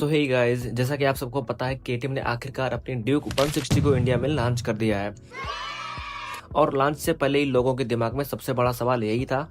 सो hey guys, जैसा कि आप सबको पता है केटीएम ने आखिरकार अपनी ड्यूक 160 को इंडिया में लॉन्च कर दिया है। और लॉन्च से पहले ही लोगों के दिमाग में सबसे बड़ा सवाल यही था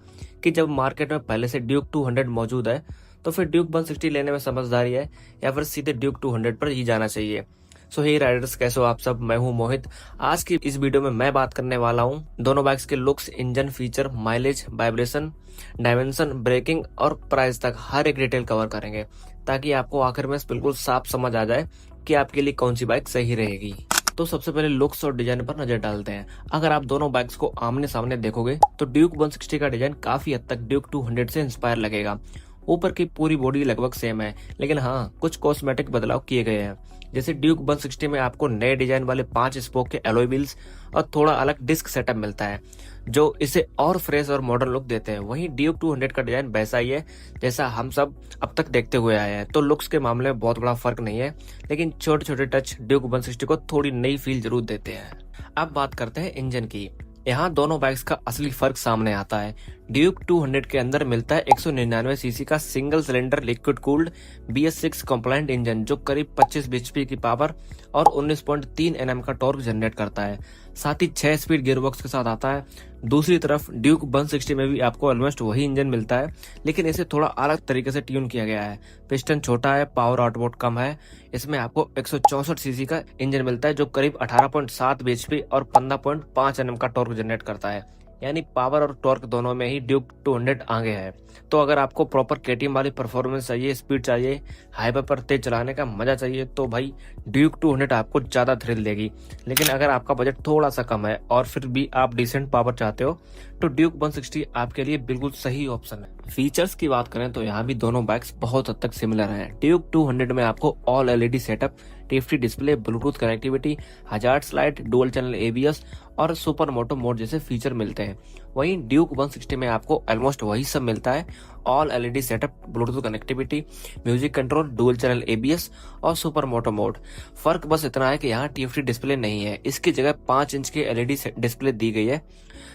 कि जब मार्केट में पहले से ड्यूक 200 मौजूद है तो फिर ड्यूक 160 लेने में समझदारी है या फिर सीधे ड्यूक 200 पर ही जाना चाहिए। सो हे राइडर्स, कैसे हो आप सब? मैं हूं मोहित। आज की इस वीडियो में मैं बात करने वाला हूं दोनों बाइक्स के looks, engine feature, mileage, vibration, dimension, braking और प्राइस तक हर एक डिटेल कवर करेंगे ताकि आपको आखिर में बिल्कुल साफ समझ आ जाए कि आपके लिए कौन सी बाइक सही रहेगी। तो सबसे पहले लुक्स और डिजाइन पर नजर डालते हैं। अगर आप दोनों बाइक्स को आमने सामने देखोगे तो ड्यूक 160 का डिजाइन काफी हद तक ड्यूक 200 से इंस्पायर लगेगा। ऊपर की पूरी बॉडी लगभग सेम है, लेकिन हाँ, कुछ कॉस्मेटिक बदलाव किए गए हैं। जैसे ड्यूक 160 में आपको नए डिजाइन वाले 5 स्पोक के एलॉय व्हील्स और थोड़ा अलग डिस्क सेटअप मिलता है जो इसे और फ्रेश और मॉडर्न लुक देते हैं। वहीं ड्यूक 200 का डिजाइन वैसा ही है जैसा हम सब अब तक देखते हुए आए हैं, तो लुक्स के मामले में बहुत बड़ा फर्क नहीं है, लेकिन छोटे छोटे टच ड्यूक 160 को थोड़ी नई फील जरूर देते हैं। अब बात करते हैं इंजन की। यहाँ दोनों बाइक्स का असली फर्क सामने आता है। ड्यूक 200 के अंदर मिलता है 199 सीसी का single cylinder liquid cooled BS6 compliant engine जो करीब 25 bhp की पावर और 19.3 Nm का टॉर्क जनरेट करता है। साथ ही 6 स्पीड गियरबॉक्स के साथ आता है। दूसरी तरफ ड्यूक 160 में भी आपको ऑलमोस्ट वही इंजन मिलता है, लेकिन इसे थोड़ा अलग तरीके से ट्यून किया गया है। पिस्टन छोटा है, पावर आउटपुट कम है। इसमें आपको 164 सीसी का इंजन मिलता है जो करीब 18.7 bhp और 15.5 Nm का टॉर्क जनरेट करता है, यानी पावर और टॉर्क दोनों में ही ड्यूक 200 आगे है। तो अगर आपको प्रॉपर केटीएम वाली परफॉर्मेंस चाहिए, स्पीड चाहिए, हाईवे पर तेज चलाने का मजा चाहिए, तो भाई ड्यूक 200 आपको ज्यादा थ्रिल देगी। लेकिन अगर आपका बजट थोड़ा सा कम है और फिर भी आप डिसेंट पावर चाहते हो तो ड्यूक 160 आपके लिए बिल्कुल सही ऑप्शन है। फीचर्स की बात करें तो यहाँ भी दोनों बाइक्स बहुत हद तक सिमिलर हैं। ड्यूक 200 में आपको all LED setup, TFT display, Bluetooth connectivity, hazards light, dual channel ABS और सुपर मोटो मोड जैसे फीचर मिलते हैं। वहीं ड्यूक 160 में आपको ऑलमोस्ट वही सब मिलता है। All LED setup, Bluetooth connectivity, music control, dual channel ABS और सुपर मोटो मोड। फर्क बस इतना है कि यहाँ TFT डिस्प्ले नहीं है, इसकी जगह 5 इंच की LED डिस्प्ले दी गई है।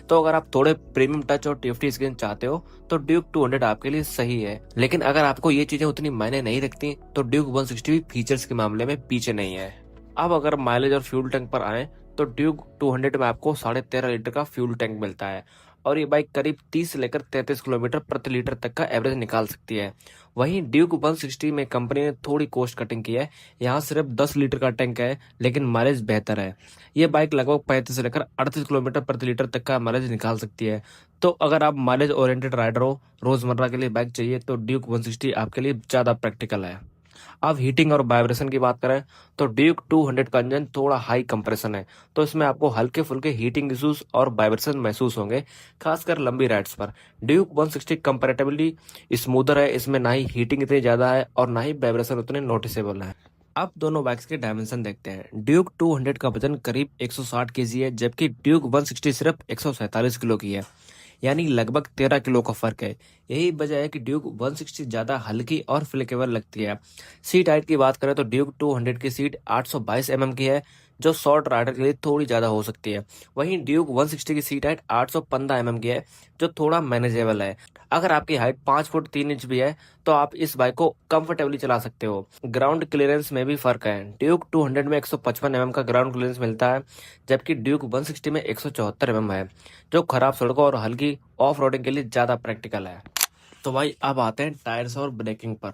तो अगर आप थोड़े प्रीमियम टच और TFT स्क्रीन चाहते हो तो ड्यूक 200 आपके लिए सही है। लेकिन अगर आपको ये चीजें उतनी मायने नहीं रखती तो ड्यूक 160 भी फीचर्स के मामले में पीछे नहीं है। अब अगर माइलेज और फ्यूल टैंक पर आए तो ड्यूक 200 में आपको 13.5 लीटर का फ्यूल टैंक मिलता है और ये बाइक करीब 30 से लेकर 33 किलोमीटर प्रति लीटर तक का एवरेज निकाल सकती है। वहीं ड्यूक 160 में कंपनी ने थोड़ी कॉस्ट कटिंग की है। यहाँ सिर्फ 10 लीटर का टैंक है, लेकिन माइलेज बेहतर है। ये बाइक लगभग 35 से लेकर 38 किलोमीटर प्रति लीटर तक का माइलेज निकाल सकती है। तो अगर आप माइलेज ओरिएंटेड राइडर हो, रोजमर्रा के लिए बाइक चाहिए, तो ड्यूक 160 आपके लिए ज्यादा प्रैक्टिकल है। अब हीटिंग और वाइब्रेशन की बात करें तो ड्यूक 200 का इंजन थोड़ा हाई कंप्रेशन है, तो इसमें आपको हल्के फुल्के हीटिंग इश्यूज और वाइब्रेशन महसूस होंगे, खासकर लंबी राइड्स पर। ड्यूक 160 कंपैरेटिवली स्मूदर है, इसमें ना ही हीटिंग इतनी ज्यादा है और ना ही वाइब्रेशन उतने नोटिसेबल है। अब दोनों बाइक्स के डायमेंशन देखते हैं। ड्यूक 200 का वजन करीब 160 kg है, जबकि ड्यूक 160 सिर्फ 147 किलो की है, यानी लगभग 13 किलो का फर्क है। यही वजह है कि ड्यूक 160 ज्यादा हल्की और फ्लेक्सिबल लगती है। सीट हाइट की बात करें तो ड्यूक 200 की सीट 822 mm की है, जो शॉर्ट राइडर के लिए थोड़ी ज्यादा हो सकती है। वहीं ड्यूक 160 की सीट हाइट 815 mm की है, जो थोड़ा मैनेजेबल है। अगर आपकी हाइट 5 फुट 3 इंच भी है तो आप इस बाइक को कंफर्टेबली चला सकते हो। ग्राउंड क्लियरेंस में भी फर्क है। ड्यूक 200 में 155 mm का ग्राउंड क्लियरेंस मिलता है, जबकि ड्यूक 160 में 174 mm है, जो खराब सड़कों और हल्की ऑफ रोडिंग के लिए ज्यादा प्रैक्टिकल है। तो भाई अब आते हैं टायर्स और ब्रेकिंग पर।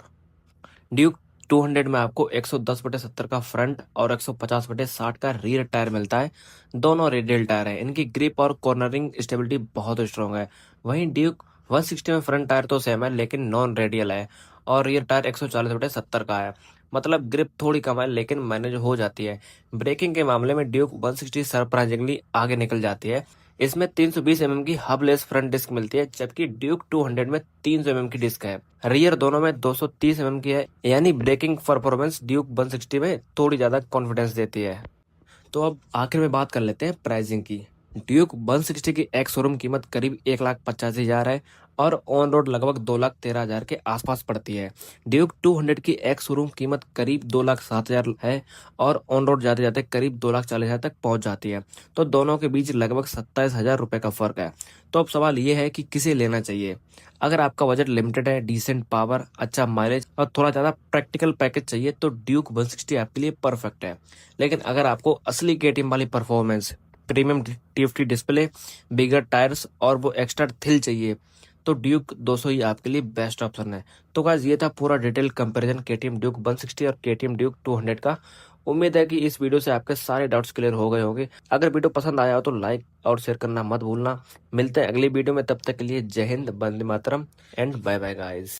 ड्यूक 200 में आपको 110/70 का फ्रंट और 150/60 का रियर टायर मिलता है। दोनों रेडियल टायर है, इनकी ग्रिप और कॉर्नरिंग स्टेबिलिटी बहुत स्ट्रॉन्ग है। वहीं ड्यूक 160 में फ्रंट टायर तो सेम है, लेकिन नॉन रेडियल है और रियर टायर 140/70 का है। मतलब ग्रिप थोड़ी कम है, लेकिन मैनेज हो जाती है। ब्रेकिंग के मामले में ड्यूक 160 सरप्राइजिंगली आगे निकल जाती है। इसमें 320 mm की हबलेस फ्रंट डिस्क मिलती है, जबकि ड्यूक 200 में 300 mm की डिस्क है। रियर दोनों में 230 mm की है, यानी ब्रेकिंग परफॉर्मेंस ड्यूक 160 में थोड़ी ज्यादा कॉन्फिडेंस देती है। तो अब आखिर में बात कर लेते हैं प्राइसिंग की। ड्यूक 160 की एक्स शोरूम कीमत करीब 1,85,000 है और ऑन रोड लगभग 2,13,000 के आसपास पड़ती है। ड्यूक 200 की एक्स शोरूम कीमत करीब 2,07,000 है और ऑन रोड जाते जाते करीब 2,40,000 तक पहुंच जाती है। तो दोनों के बीच लगभग 27,000 रुपए का फर्क है। तो अब सवाल ये है कि किसे लेना चाहिए। अगर आपका बजट लिमिटेड है, डिसेंट पावर, अच्छा माइलेज और थोड़ा ज़्यादा प्रैक्टिकल पैकेज चाहिए तो ड्यूक 160 आपके लिए परफेक्ट है। लेकिन अगर आपको असली केटीएम वाली परफॉर्मेंस, प्रीमियम टीएफटी डिस्प्ले, बिगर टायर्स और वो एक्स्ट्रा थिल चाहिए तो ड्यूक 200 ही आपके लिए बेस्ट ऑप्शन है। तो गाइस ये था पूरा डिटेल कंपैरिजन केटीएम ड्यूक 160 और केटीएम ड्यूक 200 का। उम्मीद है कि इस वीडियो से आपके सारे डाउट्स क्लियर हो गए होंगे। अगर वीडियो पसंद आया हो तो लाइक और शेयर करना मत भूलना। मिलते हैं अगली वीडियो में, तब तक के लिए जय Hind, Vande Mataram and bye bye guys.